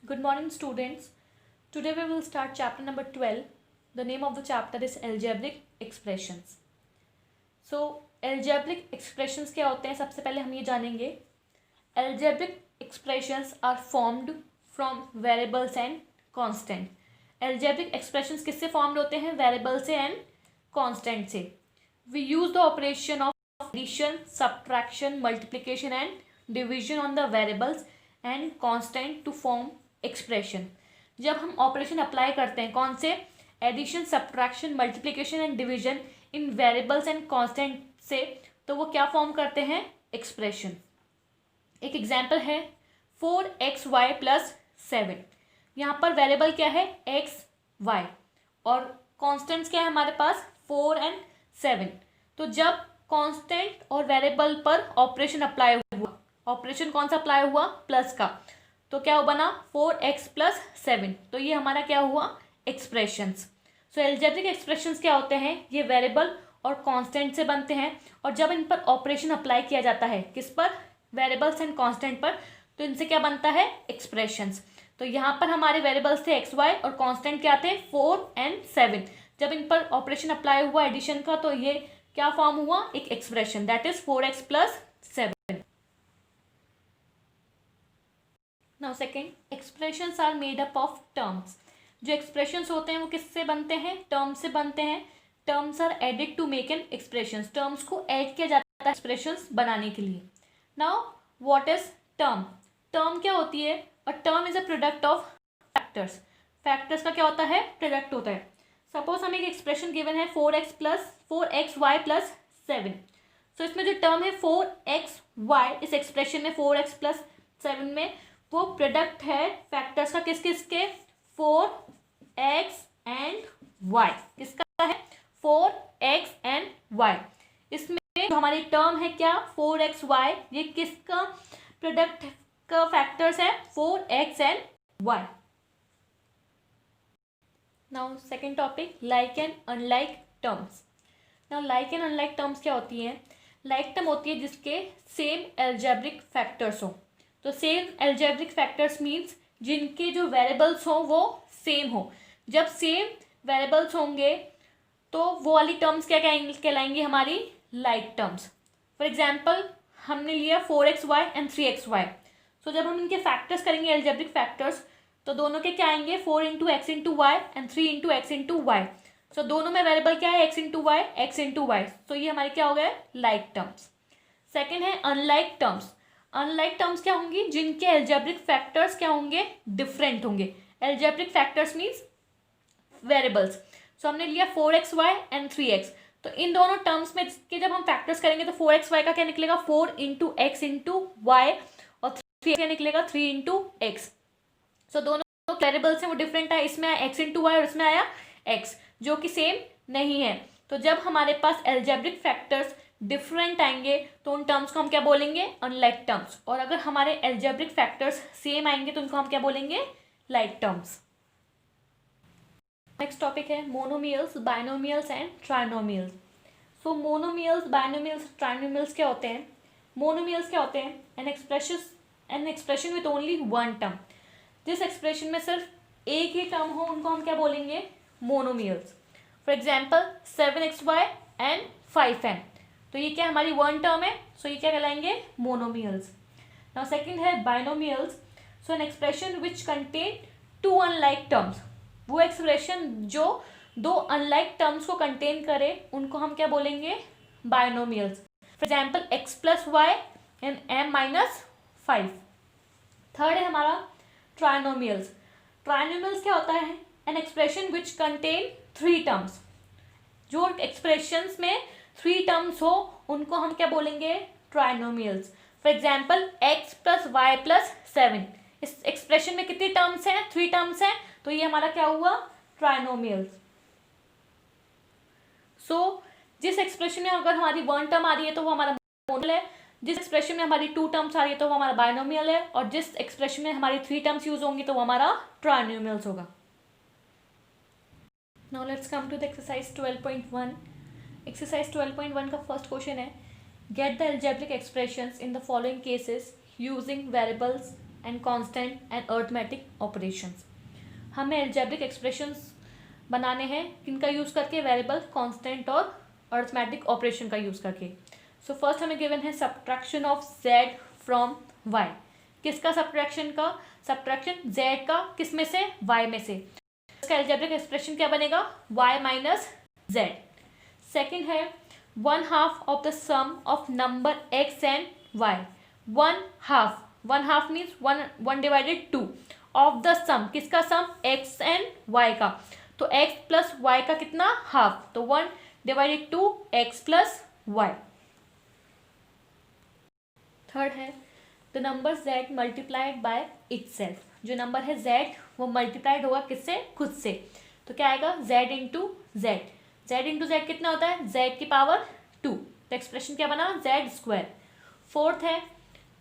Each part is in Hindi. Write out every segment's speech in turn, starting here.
Good morning, students. Today we will start chapter number 12. The name of the chapter is algebraic expressions. So, algebraic expressions क्या होते हैं? सबसे पहले हम ये जानेंगे. Algebraic expressions are formed from variables and constant. Algebraic expressions किससे formed होते हैं? Variable से and constant से. We use the operation of addition, subtraction, multiplication and division on the variables and constant to form expression. जब हम ऑपरेशन अप्लाई करते हैं कौन से? Addition, subtraction, multiplication and division in variables and constant से, तो वो क्या फॉर्म करते हैं? एक्सप्रेशन. एक एग्जांपल है 4xy प्लस 7. यहाँ पर वेरिएबल क्या है? x, y और कांस्टेंट्स क्या है हमारे पास? 4 एंड 7. तो जब कांस्टेंट और वेरिएबल पर ऑपरेशन अप्लाई हुआ, ऑपरेशन कौन सा अप्लाई हुआ? प्लस का, तो क्या बना? 4x plus 7. तो ये हमारा क्या हुआ? एक्सप्रेशंस. सो एल्जेब्रिक एक्सप्रेशंस क्या होते हैं? ये वेरिएबल और कांस्टेंट से बनते हैं और जब इन पर ऑपरेशन अप्लाई किया जाता है, किस पर? वेरिएबल्स एंड कांस्टेंट पर, तो इनसे क्या बनता है? एक्सप्रेशंस. तो यहाँ पर हमारे वेरिएबल्स थे एक्स वाई और कांस्टेंट क्या थे? 4 एंड 7. जब इन पर ऑपरेशन अप्लाई हुआ एडिशन का, तो ये क्या फॉर्म हुआ? एक expression, that is 4x plus 7. Now second, expressions are made up of terms. जो एक्सप्रेशंस होते हैं वो किससे बनते हैं? टर्म्स से बनते हैं. Terms are added to make an expressions. Terms को ऐड किया जाता है एक्सप्रेशंस बनाने के लिए. Now what is term? Term क्या होती है? A term is a product of factors. Factors का क्या होता है? प्रोडक्ट होता है. सपोज हमें एक एक्सप्रेशन गिवन है 4xy प्लस 7. सो इसमें जो टर्म है 4xy, इस एक्सप्रेशन में 4x प्लस 7 में वो प्रोडक्ट है फैक्टर्स का. किस किस के? 4x and y. किसका है? 4x and y. इसमें जो हमारी टर्म है क्या? 4xy, ये किसका प्रोडक्ट का फैक्टर्स है? 4x and y. Now second topic, like and unlike terms. Now like and unlike terms क्या होती हैं? लाइक टर्म होती है जिसके सेम एल्जेब्रिक फैक्टर्स हो. तो सेम एल्जेब्रिक फैक्टर्स मीन्स जिनके जो वेरिएबल्स हों वो सेम हो. जब सेम वेरिएबल्स होंगे तो वो वाली टर्म्स क्या कहलाएंगी? हमारी लाइक टर्म्स. फॉर एग्जांपल हमने लिया 4xy एंड 3xy. सो जब हम इनके फैक्टर्स करेंगे एल्जेब्रिक फैक्टर्स, तो दोनों के क्या आएंगे? 4 into x into y and 3 into x into y. So दोनों में वेरिएबल क्या है? X into y, x into y. तो ये हमारे क्या हो गए? Like terms. सेकेंड है अनलाइक टर्म्स. अनलाइक टर्म्स क्या होंगी? जिनके एल्जेब्रिक फैक्टर्स क्या होंगे? डिफरेंट होंगे. Algebraic factors means variables. So हमने लिया 4xy एंड 3x. तो इन दोनों टर्म्स में के जब हम फैक्टर्स करेंगे तो 4xy का क्या निकलेगा? 4 इंटू एक्स इंटू वाई और 3 क्या निकलेगा? 3 इंटू एक्स. सो दोनों वेरिएबल्स हैं वो डिफरेंट है. इसमें आया एक्स इंटू वाई और इसमें आया एक्स, जो कि सेम नहीं है. तो जब हमारे पास एल्जेब्रिक फैक्टर्स डिफरेंट आएंगे तो उन टर्म्स को हम क्या बोलेंगे? Unlike terms. और अगर हमारे एल्जेब्रिक फैक्टर्स सेम आएंगे तो उनको हम क्या बोलेंगे? Like terms. नेक्स्ट टॉपिक है monomials, binomials and trinomials. So monomials, binomials, trinomials क्या होते हैं? मोनोमियल्स क्या होते हैं? An expression with only one term. जिस एक्सप्रेशन में सिर्फ एक ही टर्म हो उनको हम क्या बोलेंगे? Monomials. For example 7xy and 5n. तो ये क्या हमारी वन टर्म है, सो ये क्या कहलाएंगे? मोनोमियल्स. नाउ सेकंड है binomials. So an expression which contain two unlike terms. वो एक्सप्रेशन जो दो अनलाइक टर्म्स को कंटेन करे उनको हम क्या बोलेंगे? Binomials. For example x plus y and m minus 5. Third है हमारा ट्राइनोमियल्स. ट्राइनोमियल्स क्या होता है? An expression which contain 3 terms. जो एक्सप्रेशंस में 3 टर्म्स हो उनको हम क्या बोलेंगे? Trinomials. For example x plus y plus 7. इस एक्सप्रेशन में कितनी टर्म्स हैं? 3 टर्म्स हैं. तो ये हमारा क्या हुआ? ट्राइनोमियल्स. सो जिस एक्सप्रेशन में अगर हमारी वन टर्म आ रही है तो वो हमारा मोनोमियल है. जिस एक्सप्रेशन में हमारी 2 टर्म्स आ रही है तो वो हमारा बायनोमियल है. और जिस एक्सप्रेशन में हमारी 3 टर्म्स यूज होंगी तो वो हमारा ट्राइनोमियल्स होगा. Now let's come to the exercise 12.1. Exercise 12.1 का फर्स्ट क्वेश्चन है, get the algebraic expressions in the following cases using variables and constant and arithmetic operations. हमें अलजेब्रिक एक्सप्रेशंस बनाने हैं किनका यूज़ करके, वेरिएबल, कांस्टेंट और अरिथमेटिक ऑपरेशन का यूज़ करके। सो फर्स्ट हमें गिवन है subtraction of z from y। किसका सब्ट्रैक्शन का, सब्ट्रैक्शन z का किस में से, y में से। इसका अलजेब्रिक एक्सप्रेशन क्या बनेगा, y माइनस z। सेकेंड है 1/2 of the sum of number x and y। 1/2 means 1/2 of the sum, किसका सम, x एंड y का। तो x प्लस y का कितना, हाफ, तो 1/2 x प्लस y। थर्ड है the number z multiplied by itself. जो नंबर है z वो मल्टीप्लाइड होगा किससे, खुद से। तो क्या आएगा, z इंटू z कितना होता है, z की पावर 2। तो एक्सप्रेशन क्या बना, z स्क्वायर। फोर्थ है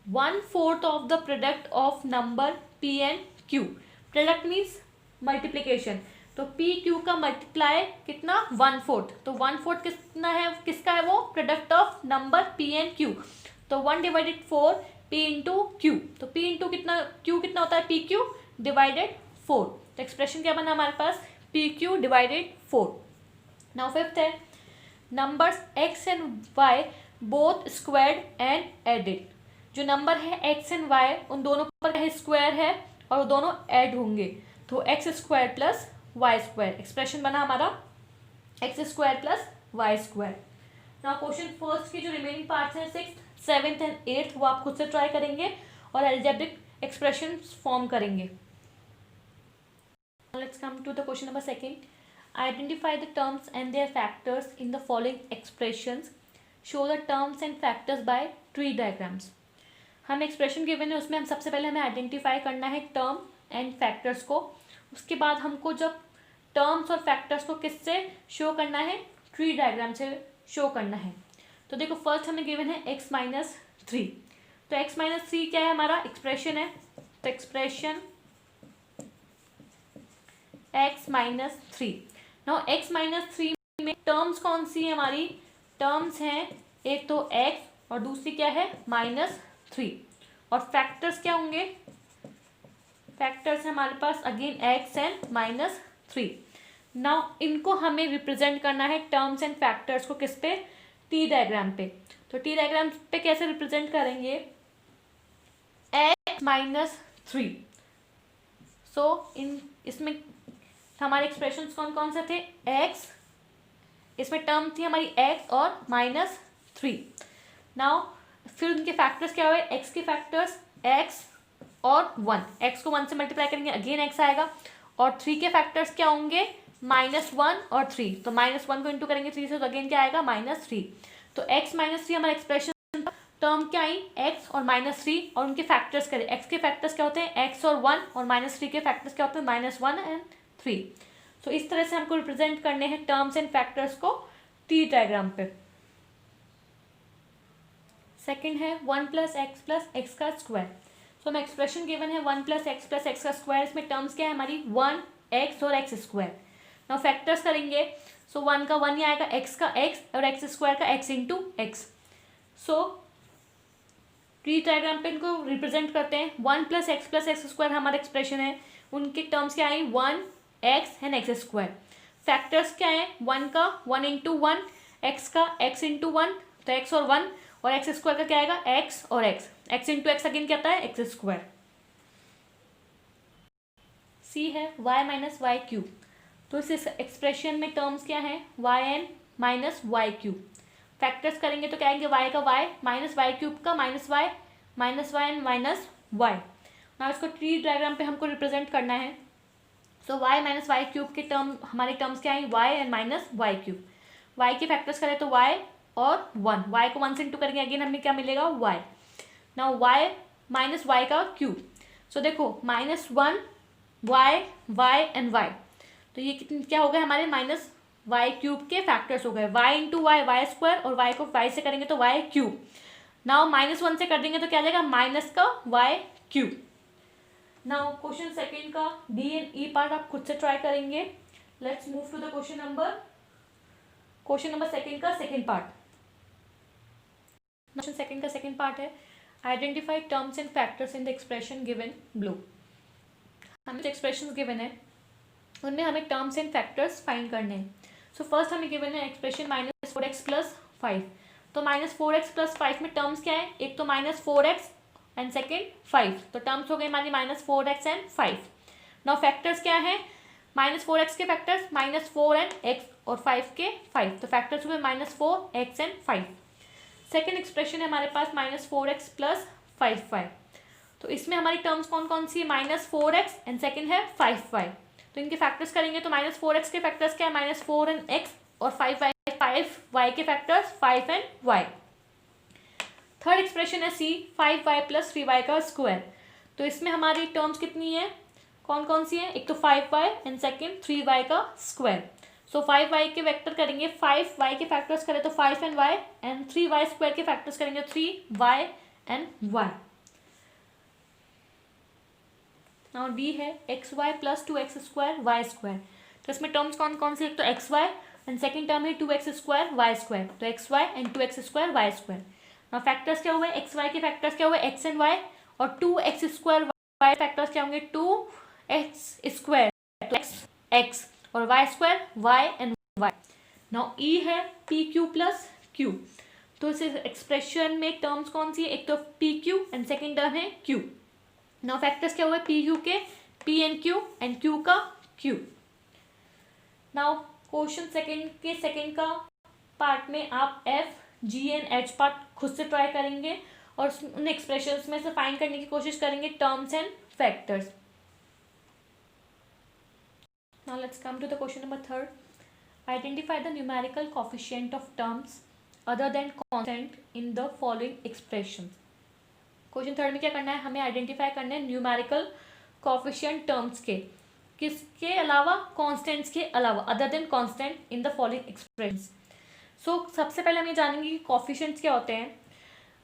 1/4 of the product of number p and q। Product means multiplication, तो p q का मल्टीप्लाई कितना, 1/4। तो 1/4 कितना है, किसका है वो, product of number p and q। तो 1/4 p इंटू क्यू, तो p इंटू कितना, q कितना होता है, पी क्यू डिवाइडेड 4। तो एक्सप्रेशन क्या बना हमारे पास, P Q divided 4। Now fifth है numbers x and y both squared and added. जो नंबर है x एंड y उन दोनों पर स्क्वायर है और वो दोनों ऐड होंगे, तो x square plus y square. Expression बना हमारा x square plus y square. Now question first की जो रिमेनिंग पार्ट्स हैं 6th 7th एंड 8th वो आप खुद से ट्राई करेंगे और अलजेब्रिक एक्सप्रेशंस फॉर्म करेंगे। Let's come to the question number second. Identify the terms and their factors in the following expressions. Show the terms and factors by tree diagrams. हम एक्सप्रेशन गिवन है उसमें हम सबसे पहले हमें आइडेंटिफाई करना है टर्म एंड फैक्टर्स को। उसके बाद हमको जब टर्म्स और फैक्टर्स को किससे शो करना है, ट्री डायग्राम से शो करना है। तो देखो फर्स्ट हमें गिवन है x माइनस 3। तो x माइनस 3 क्या है, हमारा एक्सप्रेशन है। तो expression x minus 3। Now x minus 3 में टर्म्स कौन सी है हमारी, टर्म्स हैं एक तो x और दूसरी क्या है, -3। और फैक्टर्स क्या होंगे, फैक्टर्स है हमारे पास अगेन x एंड -3। नाउ इनको हमें रिप्रेजेंट करना है टर्म्स एंड फैक्टर्स को किस पे, टी डायग्राम पे। तो टी डायग्राम पे कैसे रिप्रेजेंट करेंगे, x माइनस 3। सो इसमें हमारे एक्सप्रेशंस कौन कौन से थे, x, इसमें टर्म थी हमारी x और -3। नाउ फिर उनके फैक्टर्स क्या हुए, x के फैक्टर्स x और 1, x को 1 से मल्टीप्लाई करेंगे अगेन x आएगा। और 3 के फैक्टर्स क्या होंगे, -1 और 3। तो -1 को इंटू करेंगे 3 से तो अगेन क्या आएगा, -3। तो x -3 हमारा एक्सप्रेशन, टर्म क्या आई x और -3 और उनके फैक्टर्स करें। x के फैक्टर्स क्या होते हैं, x और 1, और -3 के फैक्टर्स क्या होते हैं, -1 एंड 3। सो इस तरह से हमको रिप्रेजेंट करने हैं टर्म्स एंड फैक्टर्स को टी डायग्राम पे। सेकेंड है 1 + x + x का स्क्वायर। सो हमें एक्सप्रेशन गिवन है 1 + x + x का स्क्वायर। इसमें टर्म्स क्या है हमारी, 1 x और x स्क्वायर। नाउ फैक्टर्स करेंगे, सो 1 का 1 ही आएगा, x का x और x स्क्वायर का x इंटू एक्स। सो ट्री डायग्राम पे इनको रिप्रेजेंट करते हैं। 1 + x + x स्क्वायर हमारा एक्सप्रेशन है, उनके टर्म्स क्या आए, 1 x and x square. Factors क्या है, 1 का 1 इंटू 1, x का x इंटू 1, तो x और 1, और x स्क्वायर का क्या आएगा, x और x इंटू एक्स अगेन क्या आता है, x स्क्वायर। सी है y - y क्यूब। तो इस एक्सप्रेशन में टर्म्स क्या है, yn - y क्यूब। फैक्टर्स करेंगे तो क्या आएंगे, y का y -y क्यूब का -y एंड -y। ना इसको ट्री डायग्राम पे हमको रिप्रेजेंट करना है। सो y - y क्यूब के हमारे टर्म्स क्या आएंगे, y and -y cube. y के फैक्टर्स करें तो y और 1, y को 1 से इंटू करेंगे अगेन हमें क्या मिलेगा, y। नाउ y -y का क्यूब। सो देखो -1 y एंड y, तो ये कितने क्या हो गए हमारे, -y क्यूब के फैक्टर्स हो गए। y इंटू y स्क्वायर, और y को y से करेंगे तो y क्यूब। नाउ -1 से कर देंगे तो क्या आ जाएगा, माइनस का y cube. Now question second का डी एंड ई पार्ट आप खुद से ट्राई करेंगे। Let's move to the question number second का सेकंड पार्ट। क्वेश्चन सेकंड का सेकंड पार्ट है, identify terms and factors in the expression given below. हमें जो एक्सप्रेशन गिवन है उनमें हमें टर्म्स एंड फैक्टर्स फाइंड करने हैं। सो फर्स्ट हमें गिवन है एक्सप्रेशन -4x + 5। तो -4x + 5 में टर्म्स क्या है, एक तो -4x एंड सेकेंड 5, तो टर्म्स हो गए हमारी -4x एंड 5। नाउ फैक्टर्स क्या है, -4x के फैक्टर्स -4 एंड x और 5 के 5, तो फैक्टर्स हुए -4x एंड 5। सेकेंड एक्सप्रेशन है हमारे पास -4x + 5y। तो इसमें हमारी टर्म्स कौन कौन सी है, -4x एंड सेकेंड है 5y। तो इनके फैक्टर्स करेंगे तो -4x के फैक्टर्स क्या है, -4 एंड x, और 5y के factors 5 and y। Third expression है C 5y + 3y का स्क्वायर। तो इसमें हमारी टर्म्स कितनी है, कौन कौन सी है, एक तो 5y एंड सेकेंड 3y का स्क्वायर। सो 5y के वेक्टर करेंगे, 5y के फैक्टर्स करें तो 5 and y, and 3y square के फैक्टर्स करेंगे 3y and y। Now D है xy + 2x² y²। तो इसमें टर्म्स कौन कौन सी, एक तो xy एंड सेकेंड टर्म है 2x² y², तो xy and 2x² y²। Now factors क्या हुए, xy के फैक्टर्स क्या हुए x एंड y, और 2x² y फैक्टर्स क्या होंगे 2x², तो x और y² y and y। Now e है pq + q। तो इस एक्सप्रेशन में टर्म्स कौन सी है, एक तो pq एंड सेकेंड टर्म है q। नाउ फैक्टर्स क्या हुए पी क्यू के p and q and q का q। नाउ क्वेश्चन सेकेंड का पार्ट में आप f g and h part खुद से ट्राई करेंगे और उन एक्सप्रेशंस में से फाइंड करने की कोशिश करेंगे terms and factors. Now let's come to the question number 3। Identify the numerical coefficient of terms other than constant in the following expressions. Question 3 में क्या करना है, हमें आइडेंटिफाई करना है न्यूमेरिकल कोएफिशिएंट टर्म्स के, किसके अलावा, कांस्टेंट्स के अलावा, other than constant in the following expressions. So सबसे पहले हम ये जानेंगे कि कोएफिशिएंट्स क्या होते हैं।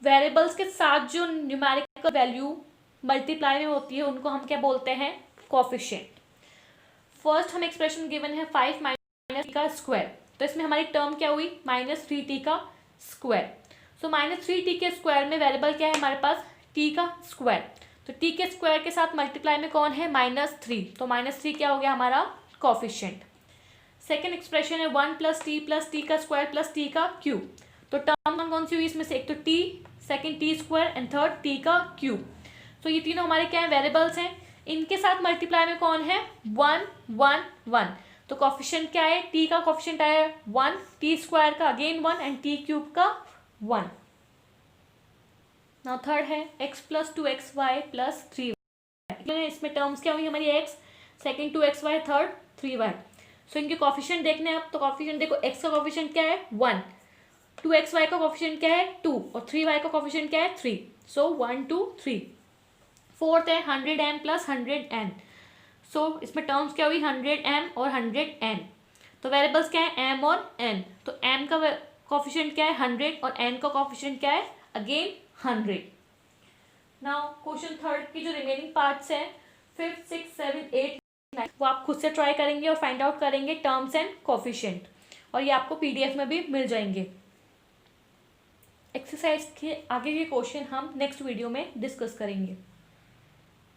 वेरिएबल्स के साथ जो न्यूमेरिकल वैल्यू मल्टीप्लाई में होती है उनको हम क्या बोलते हैं, कोएफिशिएंट। फर्स्ट हम एक्सप्रेशन गिवन है 5 - t का स्क्वायर। तो इसमें हमारी टर्म क्या हुई, -3t का स्क्वायर। सो -3t के स्क्वायर में वेरिएबल क्या है हमारे पास, t का स्क्वायर। तो t के स्क्वायर के साथ मल्टीप्लाई में कौन है, -3, तो -3 क्या हो गया हमारा कोएफिशिएंट। सेकेंड एक्सप्रेशन है 1 + t का स्क्वायर + t का क्यूब। तो टर्म कौन सी हुई इसमें से, एक तो t, second t² and third t का क्यूब। तो ये तीनों हमारे क्या है, वेरिएबल्स हैं। इनके साथ मल्टीप्लाई में कौन है, 1 1 1। तो कोएफिशिएंट क्या है, t का कोएफिशिएंट आया 1, t² का अगेन 1 एंड t³ का 1। नाउ थर्ड है x + 2xy + 3y। इसमें टर्म्स क्या हुई हमारी x, second 2xy, third 3y। सो इनके कोएफिशिएंट देखने हैं आप, तो कोएफिशिएंट देखो, x का कोएफिशिएंट क्या है 1, 2xy का कोएफिशिएंट क्या है 2, और 3y का कोएफिशिएंट क्या है 3। सो 1 2 3। फोर्थ है 100m + 100n। सो इसमें टर्म्स क्या हुई 100m और 100n। तो वेरिएबल्स क्या है m और n। तो m का कोएफिशिएंट क्या है 100 और n का कोएफिशिएंट क्या है अगेन 100। नाउ क्वेश्चन थर्ड की जो रिमेनिंग पार्ट्स हैं 5th 6th 7th 8th 9th वो आप खुद से ट्राई करेंगे और फाइंड आउट करेंगे टर्म्स एंड कोएफिशिएंट, और ये आपको PDF में भी मिल जाएंगे। एक्सरसाइज के आगे के क्वेश्चन हम नेक्स्ट वीडियो में डिस्कस करेंगे।